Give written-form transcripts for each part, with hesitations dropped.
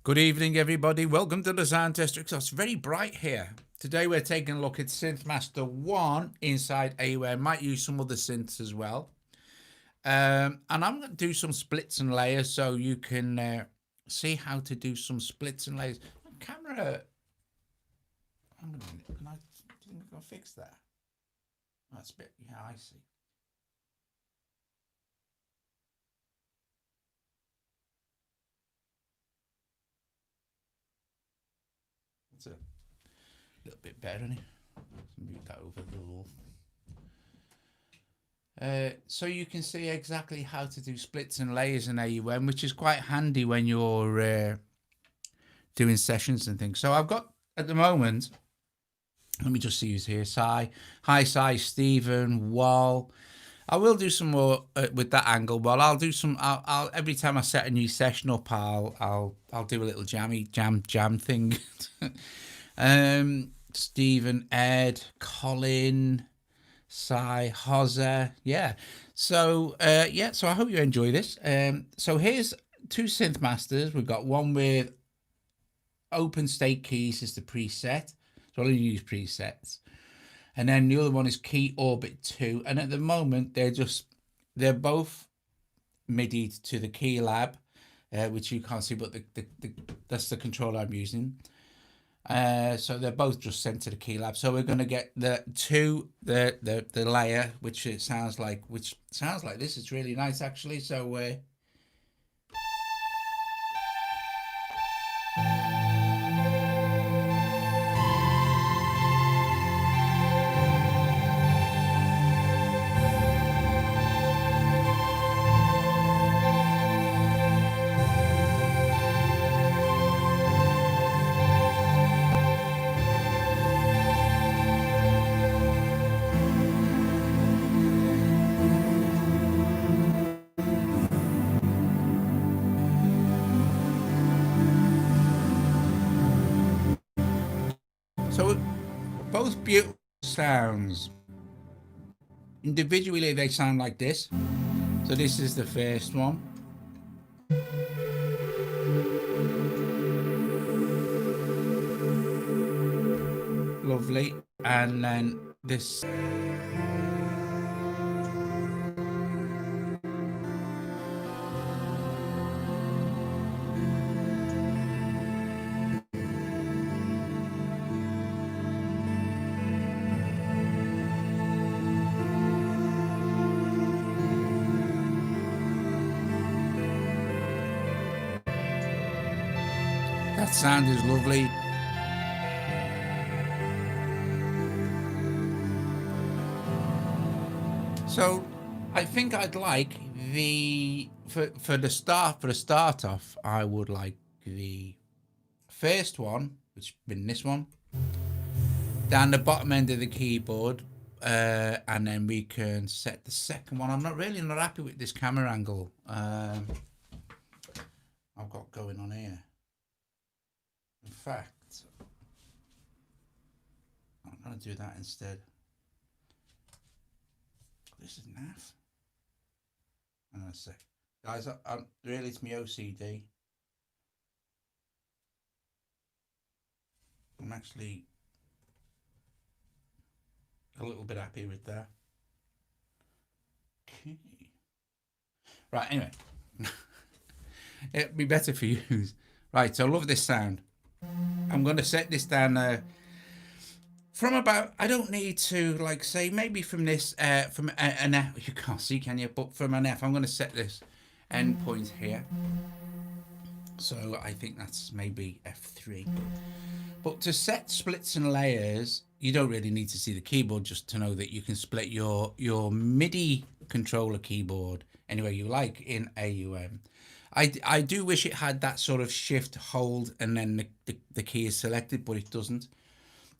Good evening, everybody. Welcome to the Sound Tester. It's very bright here. Today we're taking a look at SynthMaster 1 inside AUM. Might use some other synths as well. And I'm going to do some splits and layers so you can see how to do some splits and layers. Camera, can I fix that? That's a bit, yeah, I see. It's a little bit better, isn't it? Move that over a little. So you can see exactly how to do splits and layers in AUM, which is quite handy when you're doing sessions and things. So I've got, at the moment, let me just see who's here. Hi, Sci, Stephen, Wall. I will do some more with that angle. Well, I'll do some. I'll every time I set a new session up, I'll do a little jam thing. Stephen, Ed, Colin, Sci, Hozza, yeah. So so I hope you enjoy this. So here's two SynthMasters. We've got one with open state keys as the preset. So I'll only use presets. And then the other one is Key Orbit 2. And at the moment, they're both MIDI to the Key Lab, which you can't see, but that's the controller I'm using. So they're both just sent to the Key Lab. So we're going to get the layer, which sounds like this. It's really nice, actually. So both beautiful sounds. Individually, they sound like this. So this is the first one. Lovely. And then this. That sound is lovely. So I think I'd like for the start off, I would like the first one, which has been this one, down the bottom end of the keyboard, and then we can set the second one. I'm not happy with this camera angle I've got going on here. In fact, I'm going to do that instead. This is naff. Hang on a sec. Guys, I'm really, it's my OCD. I'm actually a little bit happy with that. Okay. Right, anyway. It'd be better for you. Right, so I love this sound. I'm going to set this down from about, I don't need to, like, say, maybe from this, from an F, you can't see, can you? But from an F, I'm going to set this endpoint here. So I think that's maybe F3. But to set splits and layers, you don't really need to see the keyboard just to know that you can split your MIDI controller keyboard any way you like in AUM. I do wish it had that sort of shift hold and then the key is selected, but it doesn't.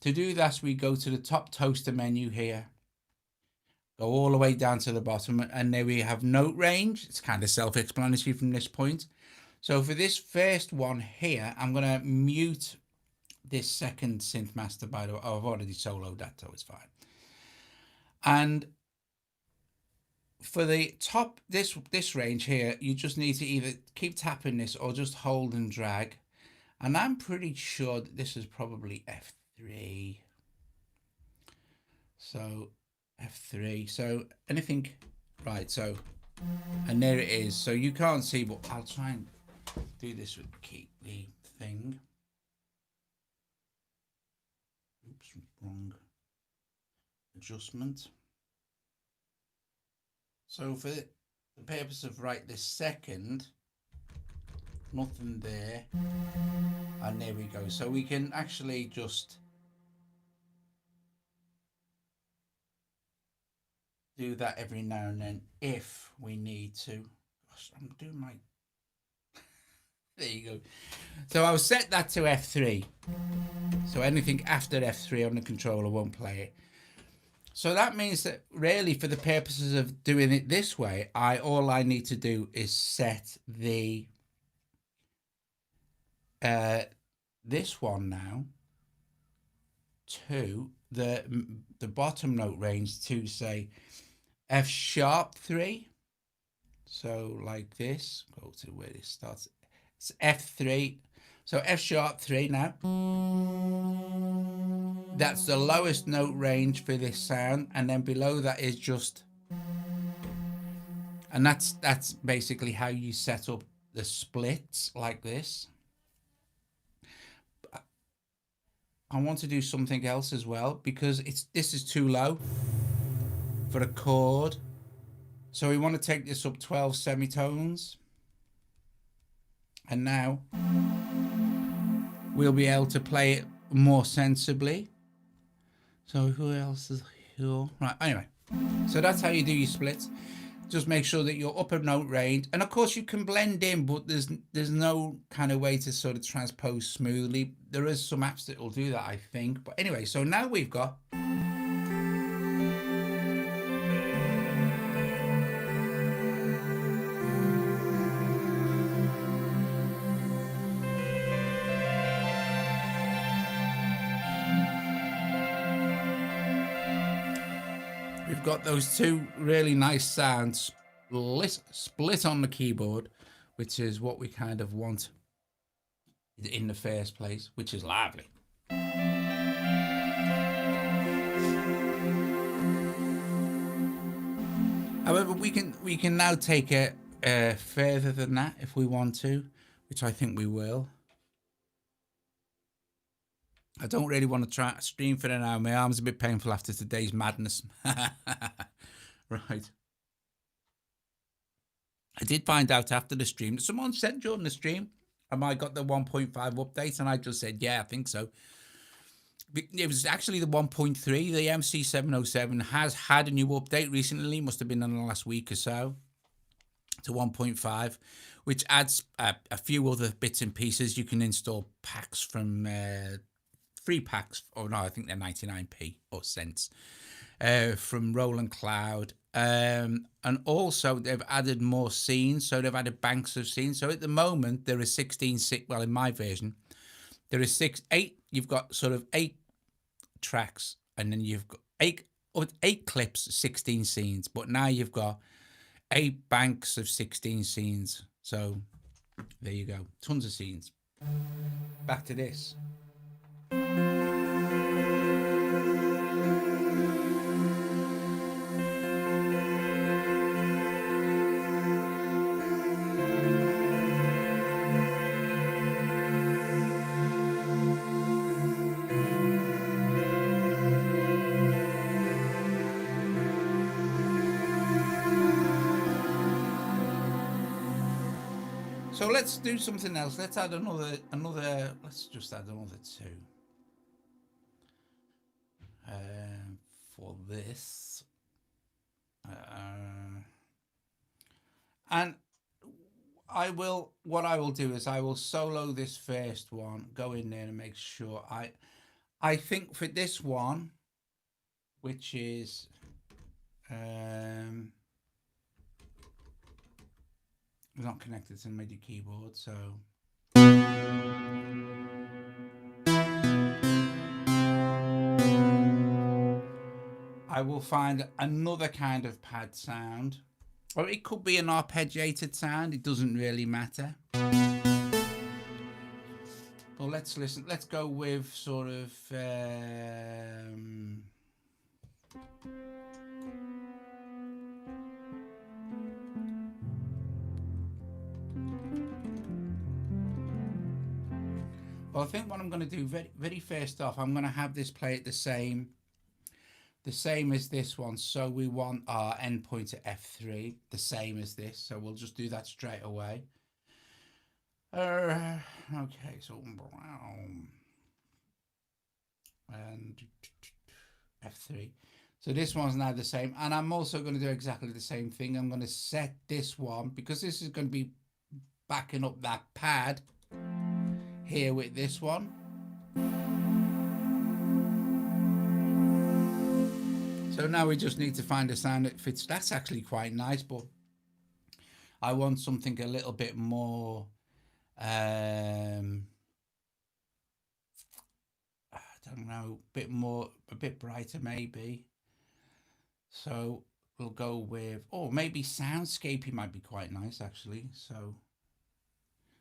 To do that, we go to the top toaster menu here, go all the way down to the bottom, and there we have note range. It's kind of self-explanatory from this point. So for this first one here, I'm going to mute this second SynthMaster, by the way. Oh, I've already soloed that, so it's fine. And for the top, this range here, you just need to either keep tapping this or just hold and drag. And I'm pretty sure that this is probably F3. So F3. So anything, right? So, and there it is. So you can't see, but I'll try and do this with the thing. Oops, wrong adjustment. So for the purpose of right this second, nothing there, and there we go. So we can actually just do that every now and then if we need to. Gosh, I'm doing my there you go. So I'll set that to F3, so anything after F3 on the controller won't play it. So that means that really for the purposes of doing it this way, all I need to do is set the this one now to the bottom note range to say F#3. So like this, go to where it starts. It's F3. So F#3 now. That's the lowest note range for this sound, and then below that is just, and that's basically how you set up the splits like this. I want to do something else as well because this is too low for a chord. So we want to take this up 12 semitones. And now we'll be able to play it more sensibly. So who else is here? Right, anyway. So that's how you do your splits. Just make sure that your upper note range, and of course you can blend in, but there's no kind of way to sort of transpose smoothly. There is some apps that will do that, I think. But anyway, so now we've got those two really nice sounds split on the keyboard, which is what we kind of want in the first place, which is lovely. However, we can now take it further than that if we want to, which I think we will. I don't really want to try stream for an hour. My arm's a bit painful after today's madness. Right. I did find out after the stream. Someone said during the stream, "Am I got the 1.5 update?" And I just said, "Yeah, I think so." It was actually the 1.3. The MC707 has had a new update recently. Must have been in the last week or so to 1.5, which adds a few other bits and pieces. You can install packs from free packs. Oh no, I think they're 99p or cents from Roland Cloud. And also they've added more scenes. So they've added banks of scenes. So at the moment there are 16, well, in my version, there is 8. You've got sort of 8 tracks, and then you've got 8 clips, 16 scenes. But now you've got 8 banks of 16 scenes. So there you go. Tons of scenes. Back to this. So let's do something else. Let's add another. Let's just add another 2 for this. And what I will do is I will solo this first one, go in there and make sure I think for this one, which is not connected to the MIDI keyboard, so I will find another kind of pad sound, or it could be an arpeggiated sound. It doesn't really matter. let's listen. Let's go with sort of. Well, I think what I'm going to do very first off, I'm going to have this play at the same as this one. So we want our endpoint at F3, the same as this. So we'll just do that straight away. Okay, so and F3. So this one's now the same, and I'm also going to do exactly the same thing. I'm going to set this one, because this is going to be backing up that pad here with this one. So now we just need to find a sound that fits. That's actually quite nice, but I want something a little bit more I don't know, a bit brighter maybe. So we'll go with, oh, maybe soundscapey might be quite nice actually. So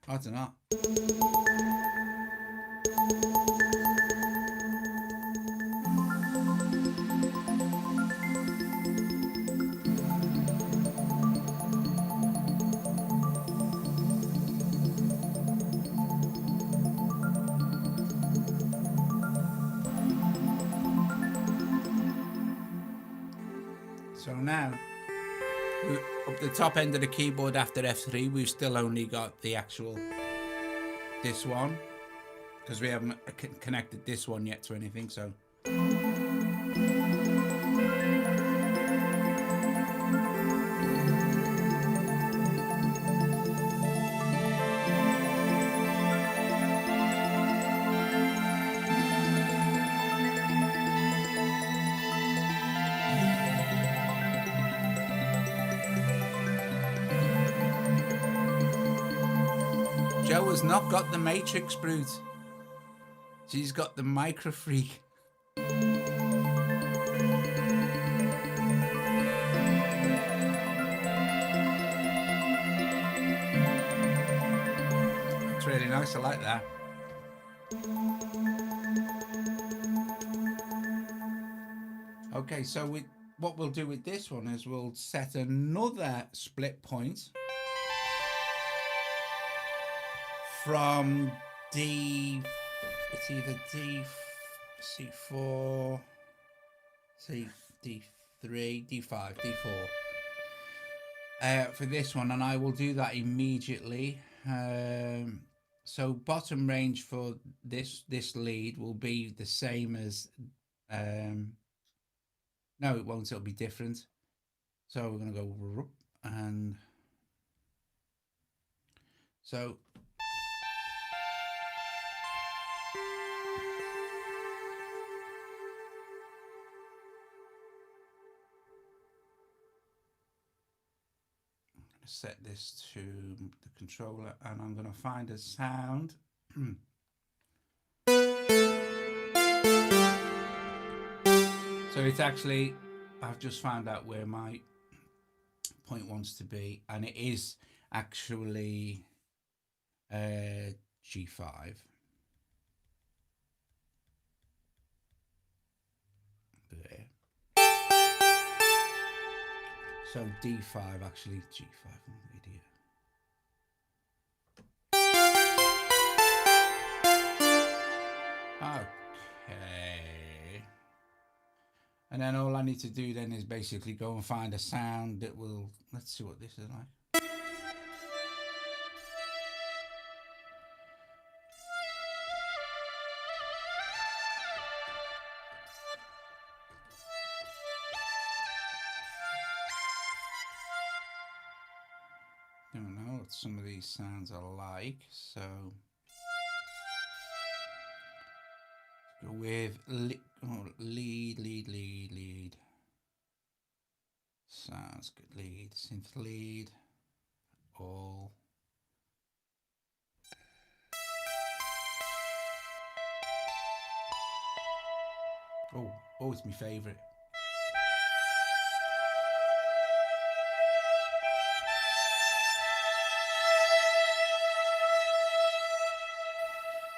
I don't know. So now, up the top end of the keyboard after F3, we've still only got the actual, this one, because we haven't connected this one yet to anything, so. Joe has not got the Matrix brute. She's got the Micro Freak. It's really nice, I like that. Okay, so what we'll do with this one is we'll set another split point from D, it's either D, C4, C, D3, D5, D4 for this one, and I will do that immediately. So bottom range for this lead will be the same as, no it won't, it'll be different. So we're going to go and so set this to the controller, and I'm going to find a sound. So it's actually, I've just found out where my point wants to be, and it is actually G5. There. So D5 actually, G5, I'm an idiot. Okay. And then all I need to do then is basically go and find a sound that will, let's see what this is like. Don't know what some of these sounds are like, so go with lead. Sounds good. Lead, synth lead, all. Oh, it's my favorite.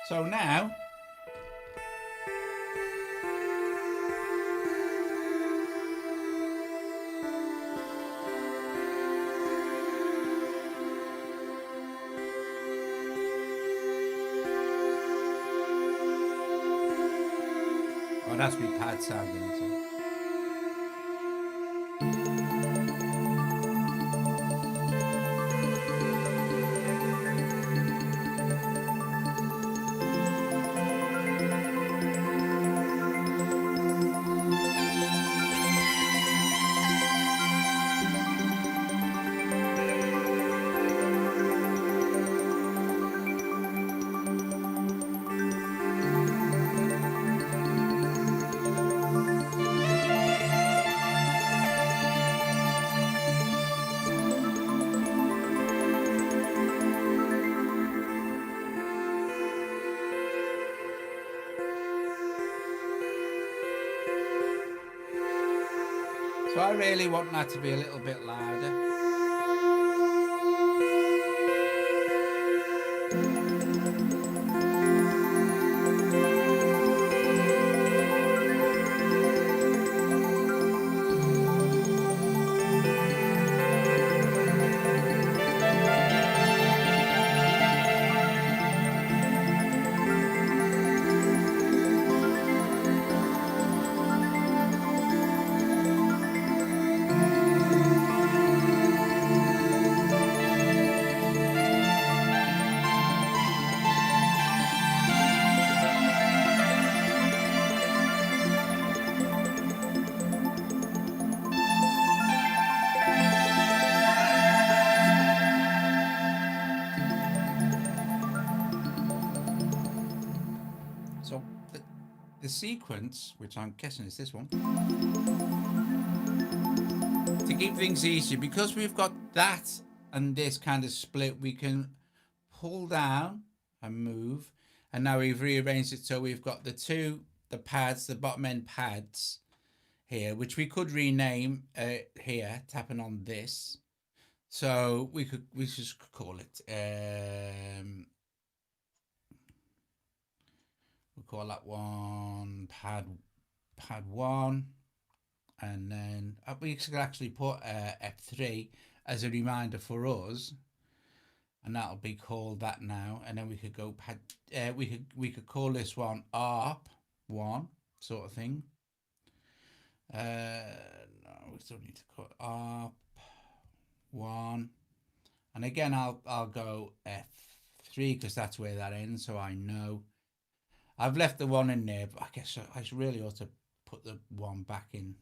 So now, oh, that's my pad sound, isn't it? So I really want that to be a little bit louder. So the sequence, which I'm guessing is this one, to keep things easier, because we've got that and this kind of split, we can pull down and move. And now we've rearranged it so we've got the pads, the bottom end pads here, which we could rename here, tapping on this. So we just call it, we'll call that one pad 1. And then we could actually put F3 as a reminder for us, and that'll be called that now. And then we could go pad. We could call this one ARP 1 sort of thing. No, we still need to call it ARP 1. And again, I'll go F3 because that's where that ends, so I know. I've left the 1 in there, but I guess I really ought to put the 1 back in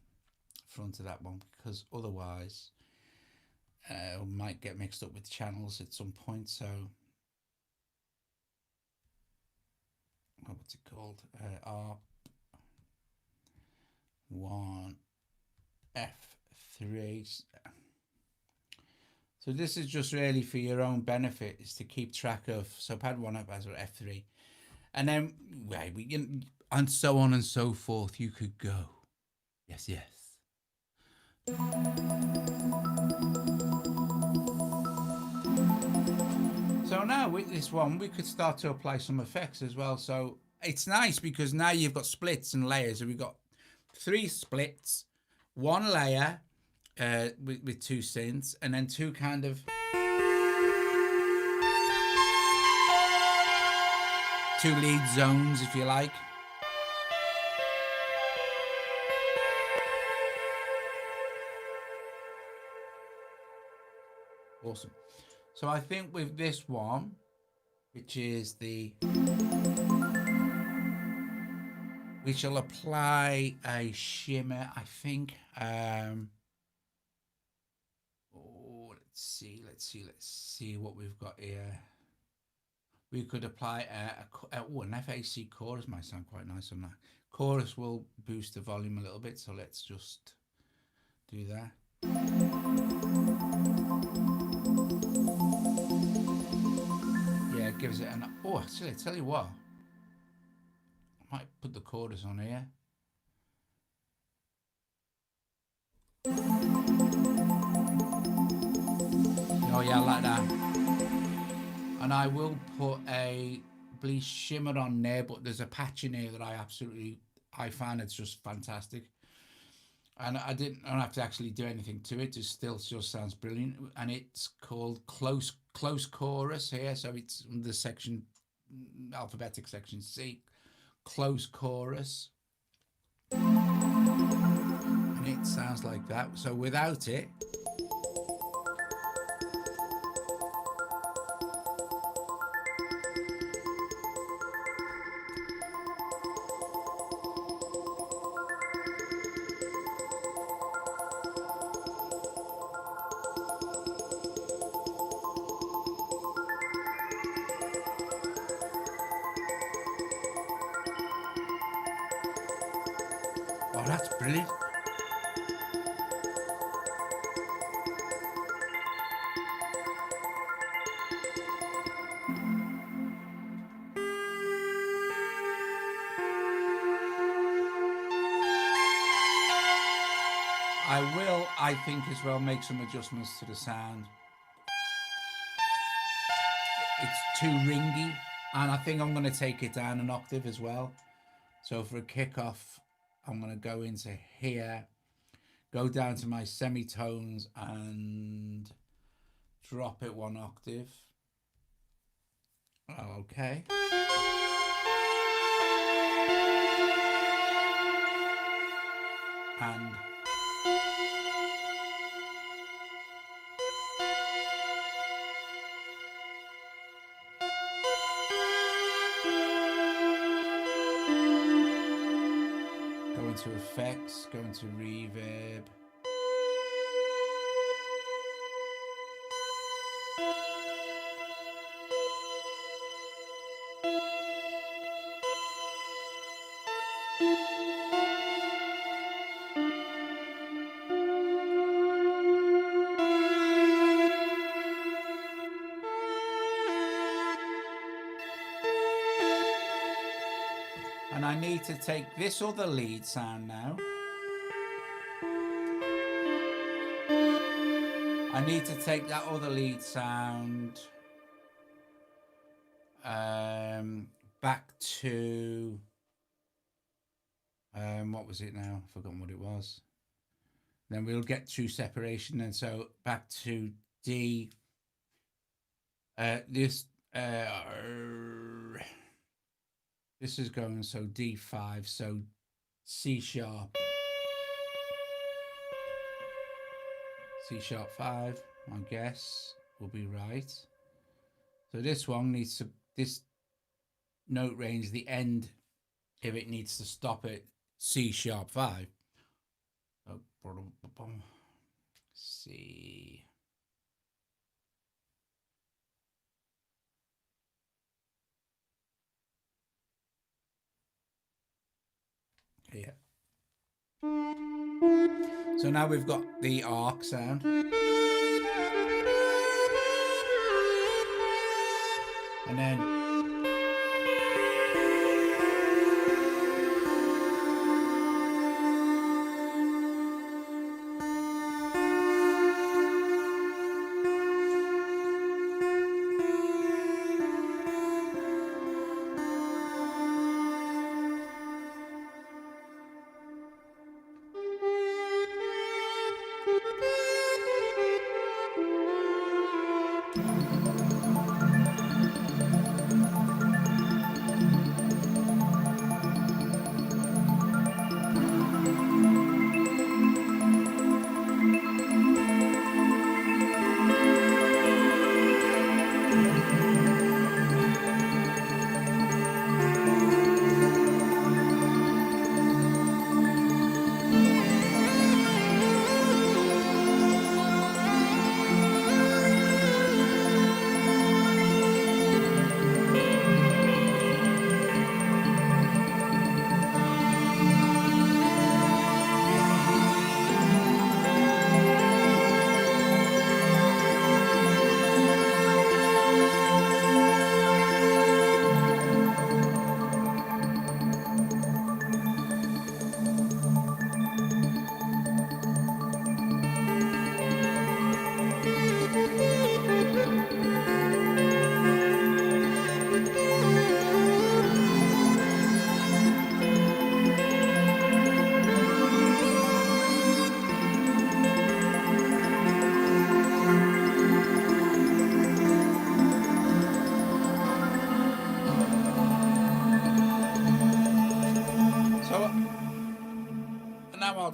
front of that one, because otherwise we might get mixed up with channels at some point. So what's it called? R1 F3. So this is just really for your own benefit, is to keep track of. So pad 1 up as F3, and then we can, and so on and so forth. You could go. Yes. So now with this one, we could start to apply some effects as well. So it's nice because now you've got splits and layers. And we've got 3 splits, 1 layer with 2 synths, and then 2 kind of 2 lead zones, if you like. Awesome. So I think with this one, which is we shall apply a shimmer, I think. Let's see what we've got here. We could apply an FAC chorus. Might sound quite nice on that. Chorus will boost the volume a little bit, so let's just do that. Yeah, it gives it an. Oh, actually, I tell you what. I might put the chorus on here. Oh yeah, I like that. And I will put a sparkly shimmer on there, but there's a patch in here that I find it's just fantastic. And I don't have to actually do anything to it. It still just sounds brilliant. And it's called Close Chorus here. So it's the section, alphabetic section C, Close Chorus. And it sounds like that. So without it, oh, that's brilliant. I will, I think, as well, make some adjustments to the sound. It's too ringy, and I think I'm going to take it down an octave as well. So for a kickoff, I'm going to go into here, go down to my semitones and drop it one octave. Okay. And go into effects, go into reverb. And I need to take this other lead sound now. I need to take that other lead sound back to what was it now? I've forgotten what it was. Then we'll get true separation, and so back to D. This is going, so D5, so C sharp, C sharp 5, I guess will be right. So this one needs to, this note range, the end, if it needs to stop at C sharp 5. So C. Yeah. So now we've got the arc sound. And then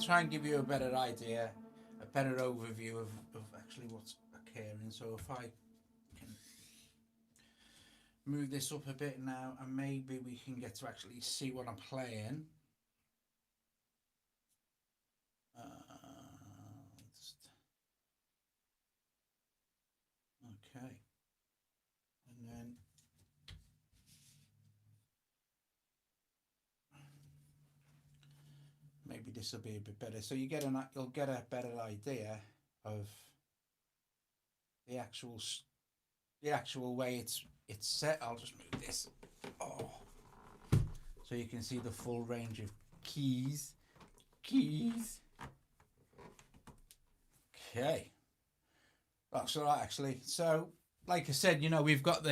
try and give you a better idea, a better overview of actually what's occurring. So if I can move this up a bit now, and maybe we can get to actually see what I'm playing. Okay, and then maybe this will be a bit better. So you'll get a better idea of the actual way it's set. I'll just move this. Oh, so you can see the full range of keys. Okay. That's all right, actually. So, like I said, we've got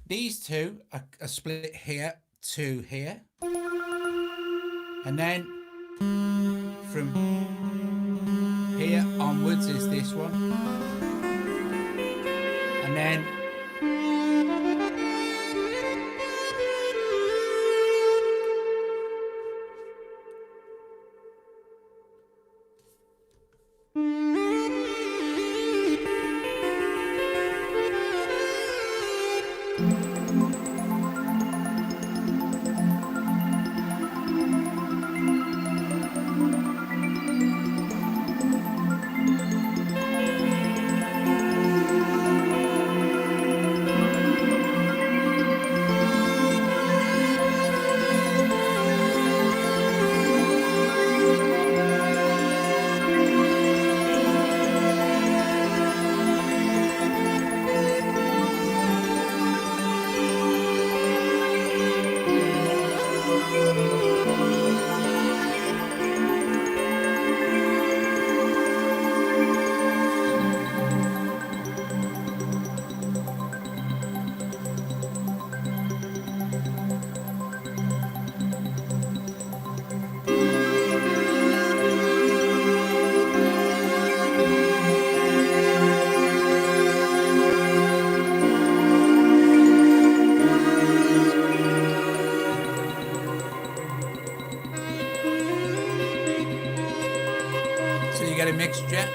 these two are split here to here. And then from here onwards is this one. And then get a mixture.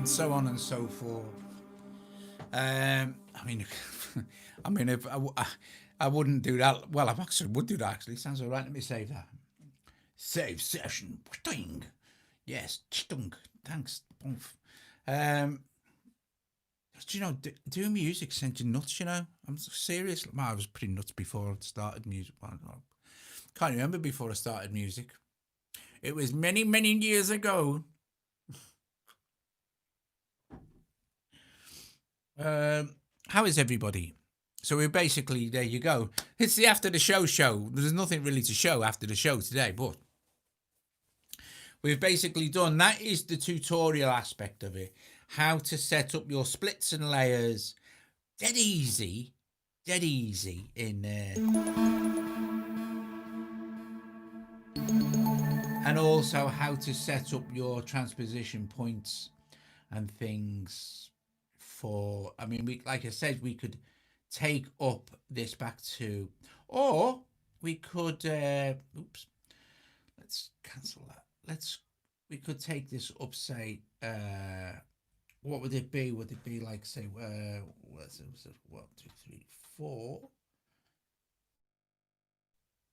So on and so forth. I mean, if I wouldn't do that. Well, I actually would do that. Actually, sounds all right. Let me save that. Save session. Sting. Yes. Stung. Thanks. Doing music sends you nuts. I'm serious. Well, I was pretty nuts before I started music. I can't remember before I started music. It was many, many years ago. How is everybody? So we're basically, there you go. It's the after the show. There's nothing really to show after the show today, but we've basically done, that is the tutorial aspect of it. How to set up your splits and layers. Dead easy in there. and also how to set up your transposition points and things for, I mean, we, like I said, we could take up this back to, or we could, oops, let's cancel that. We could take this up, say, what would it be? Would it be like, say, what's it, 1, 2, 3, 4?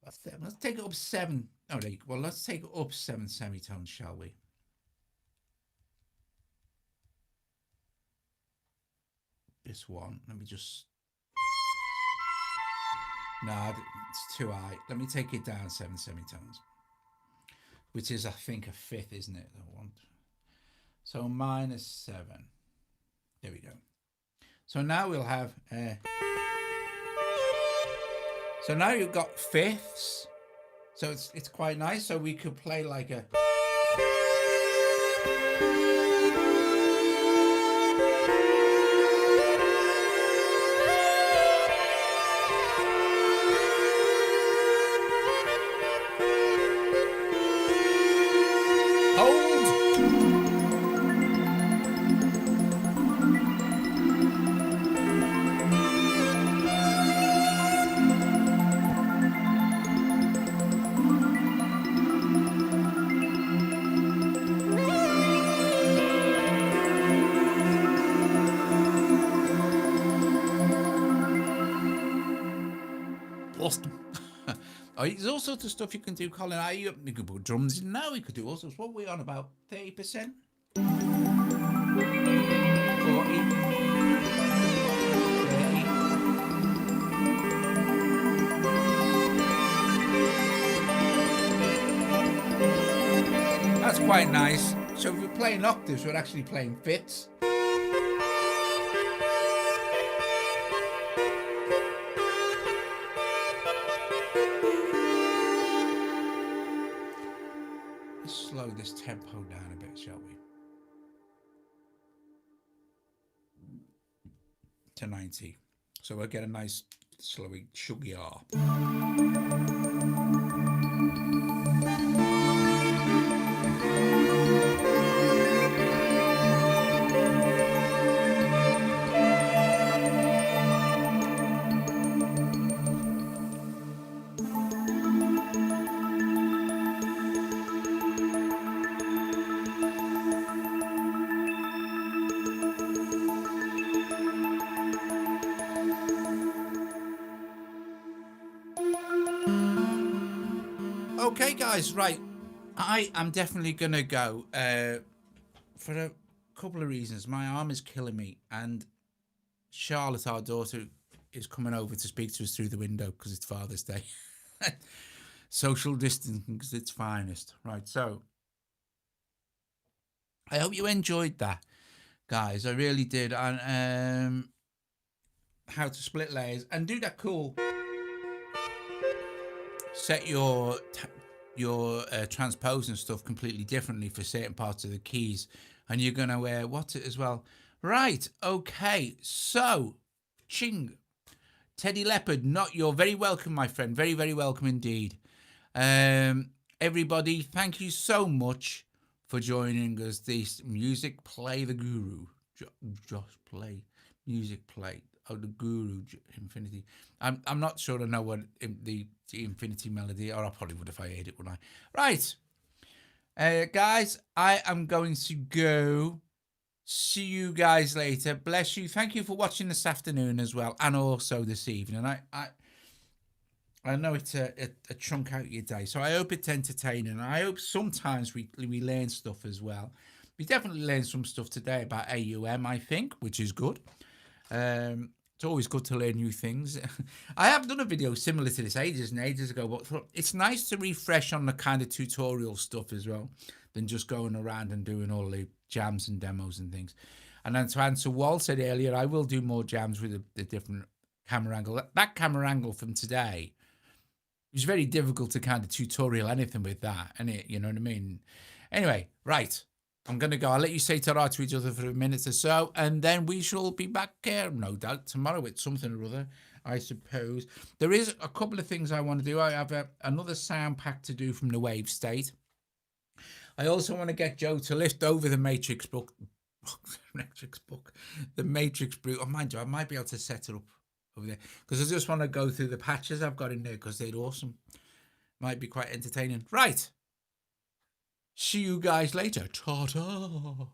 Let's take it up 7. Oh, well, let's take it up 7 semitones, shall we? This one, let me just, no, it's too high. Let me take it down 7 semitones, which is, I think, a fifth, isn't it? I want. So -7. There we go. So now we'll have, so now you've got fifths. So it's quite nice. So we could play like a, oh, there's all sorts of stuff you can do, Colin. You can put drums in now. We could do all sorts. What are we on about? 30%? 40? 30? That's quite nice. So if we're playing octaves, we're actually playing fifths. Slow this tempo down a bit, shall we? To 90. So we'll get a nice slowy shuggy R. Okay, guys, right. I am definitely going to go for a couple of reasons. My arm is killing me, and Charlotte, our daughter, is coming over to speak to us through the window because it's Father's Day. Social distancing is its finest. Right, so I hope you enjoyed that, guys. I really did. And how to split layers and do that cool. Set your transpose and stuff completely differently for certain parts of the keys, and you're gonna watch it as well. Right, okay, so ching, Teddy Leopard, you're very welcome, my friend, very, very welcome indeed. Everybody, thank you so much for joining us. This music play the guru, just play music play. Oh, the Guru Infinity. I'm not sure I know what the Infinity melody, or I probably would if I heard it, wouldn't I? Right, guys, I am going to go. See you guys later. Bless you. Thank you for watching this afternoon as well, and also this evening. I know it's a chunk out of your day, so I hope it's entertaining. I hope sometimes we learn stuff as well. We definitely learned some stuff today about AUM, I think, which is good. It's always good to learn new things. I have done a video similar to this ages and ages ago, but it's nice to refresh on the kind of tutorial stuff as well than just going around and doing all the jams and demos and things. And then to answer Walt said earlier, I will do more jams with the different camera angle. That camera angle from today, it was very difficult to kind of tutorial anything with that, and you know what I mean? Anyway, right. I'm going to go. I'll let you say ta-ra to each other for a minute or so, and then we shall be back here, no doubt, tomorrow with something or other, I suppose. There is a couple of things I want to do. I have another sound pack to do from the Wave State. I also want to get Joe to lift over the Matrix book. The Matrix Brute. Oh, mind you, I might be able to set it up over there because I just want to go through the patches I've got in there because they're awesome. Might be quite entertaining. Right. See you guys later. Ta-ta.